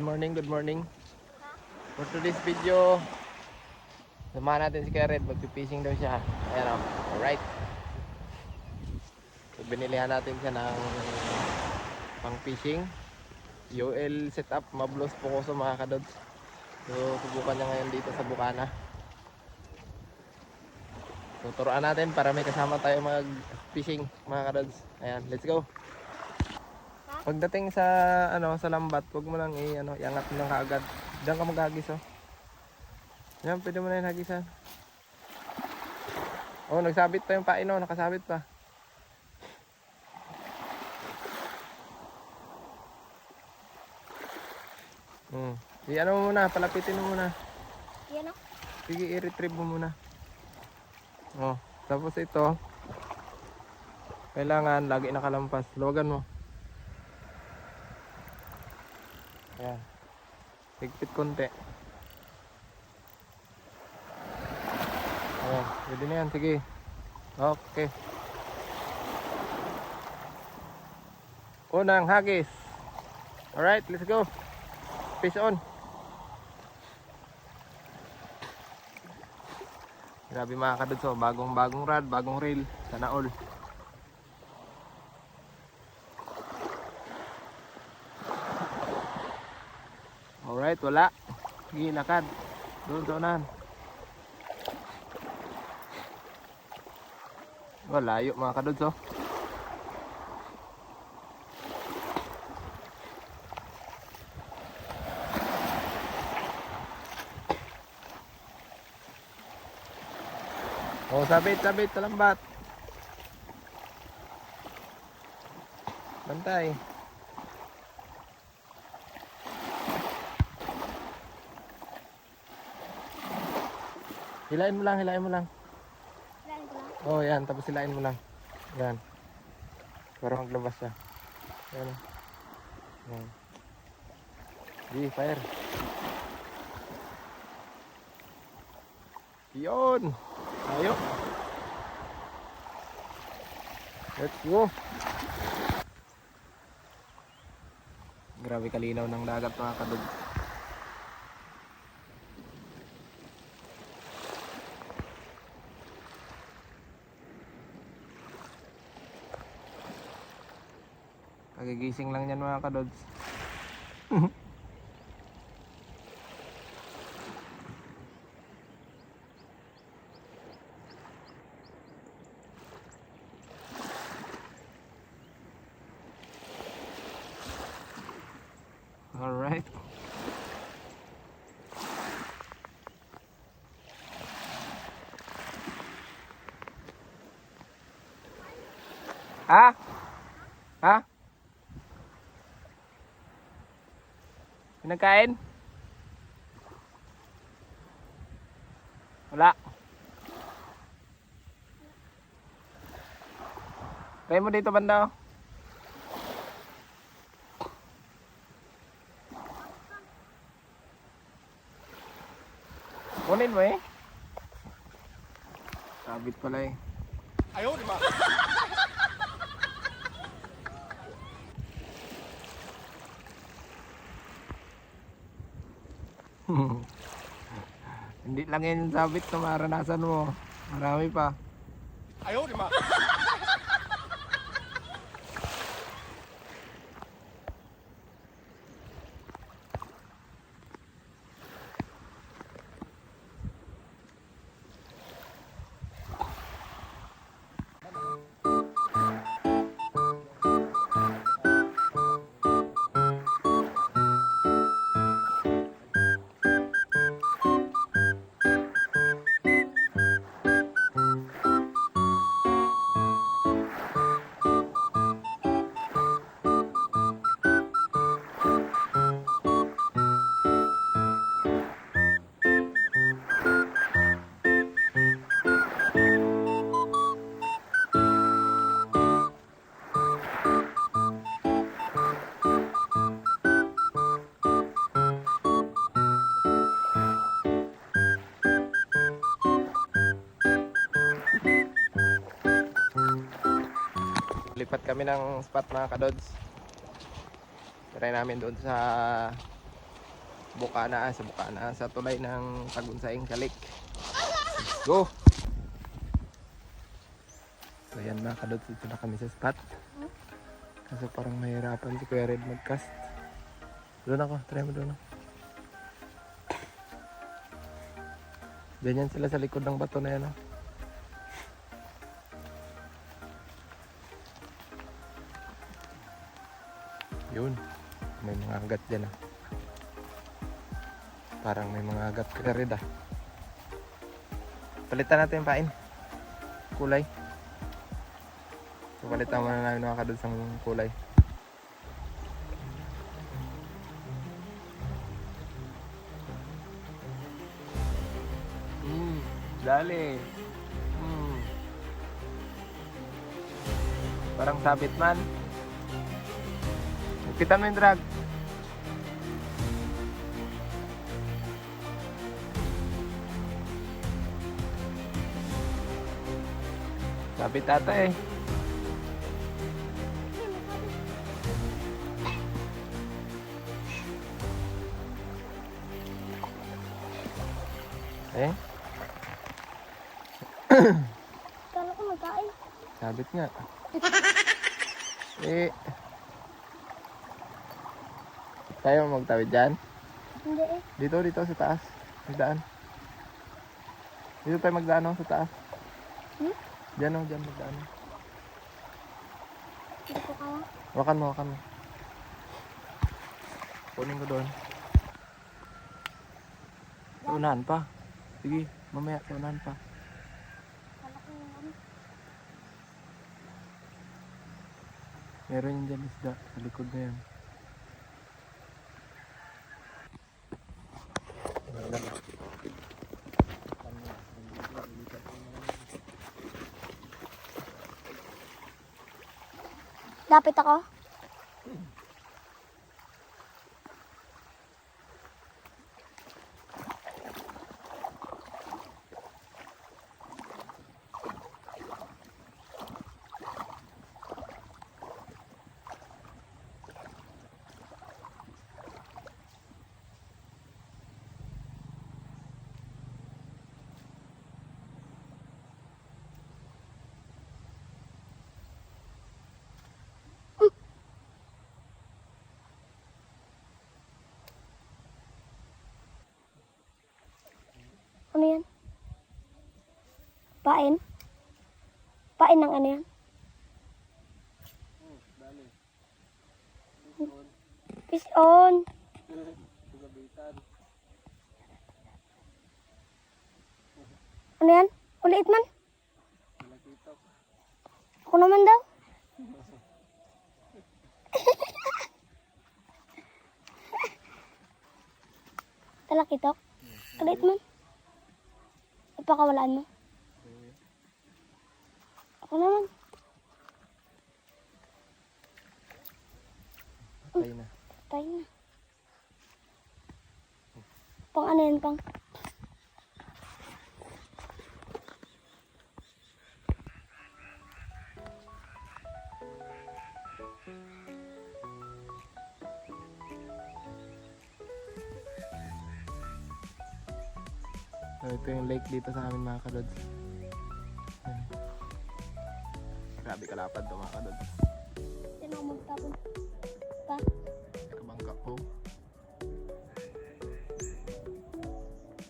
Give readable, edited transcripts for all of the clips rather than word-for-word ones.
Good morning. For today's video, samahan natin si Karen, magpipishing daw siya. Ayan o, alright. So, binilihan natin siya ng pang fishing. UL setup, Mablos Pocoso mga kadods. So, subukan niya ngayon dito sa Bukana. So, turuan natin para may kasama tayo mag fishing mga kadods. Ayan, let's go. Pagdating sa sa lambat, huwag mo lang iangat mo lang kaagad. Diyan ka maghagis oh. Yan, pwede mo na yung hagisan. Oh, nagsabit pa yung pain oh, nakasabit pa. Ano mo muna, palapitin mo muna. Yan o. Sige, i-retrieve mo muna. Oh, tapos ito, kailangan lagi nakalampas. Luwagan mo. Ayan. Higpit konti. Ayan, pwede na yan. Sige. Okay. Unang hagis. Alright, let's go. Fish on. Grabe mga kadudso. Bagong rod, bagong reel. Sana all. Alright, wala. Sige, lakad. Doon sa unahan. Layo mga kadods oh. Oh, sabit sa lambat. Bantay. Hilain mo lang. Hilahin ko lang. Oh, yan. Tapos hilain mo lang. Yan. Para maglabas siya. Yan. Yan. Di, fire. Yun. Ayo. Let's go. Grabe kalinaw ng dagat mga kadug. Kagigising lang yan mga kadods. Alright. Ha? Pinagkain? Wala. Try mo dito banda. Kunin mo eh. Sabit pala eh. Ayaw, di ba? Hindi lang yan yung sabit na maranasan mo. Marami pa. Ayaw, di ba? Lipat kami ng spot mga kadods. Try namin doon sa Bukana, sa Bukana, sa tulay ng Tagunsaing Kalik. Let's go! So yan mga kadods, ito na kami sa spot. Kaso parang mahirapan si Kuya Red mag-cast. Doon ako, try mo doon. Ganyan sila sa likod ng bato na yan. Oh. Yun, may mga agat dyan. Ah. Parang may mga agat Kuya Red. Ah. Palitan natin yung pain. Kulay. So, palitan muna namin mga kadods ng kulay. Dali. Parang sabit man. Kita mo yung drag. Sabit ata eh. Eh? Kala ko magkain. Sabit nga. Eh. Tayo magtawid dyan. Hindi eh. Dito sa taas. Magdaan. Dito tayo magdaan oh, sa taas. Diyan oh, dyan magdaan. Hindi ko kaya. Wakan mo. Kunin ko doon. Sa unahan pa. Sige, mamaya sa unahan pa. Kala ko yung ano. Meron yung dyan isda sa likod na yan. Lapit ako. Ano yan? Pain? Pain ng ano yan? Fish on. Ano yan? Ulit man? Ako naman daw. Talakitok? Ulit man? Ipakawalaan mo? Ako naman. Patay na. Tayo na. Pang ano yan, pang? So, ito yung lake dito sa amin mga kadods. Yan. Grabe kalapad to mga kadods. Sino ako magtapon? Pa? Kabangka po.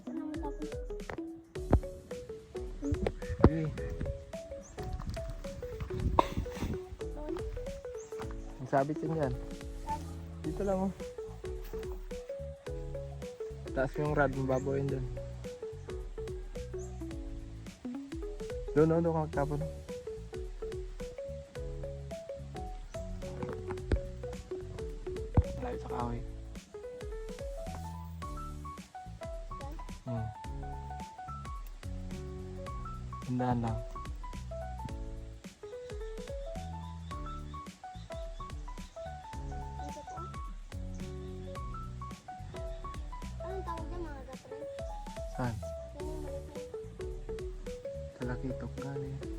Sino ako magtapon? Okay. Doon? Ang sabit yun dyan. Dito lang oh. Taas yung rod, mababaw yun dyan. Doon ka magtapon. Malayo sa kahoy. Tindahan lang. Dito po. Anong tawag niya mga gatren? Saan? Yan yung maliit na. Sa Lakitok ka eh.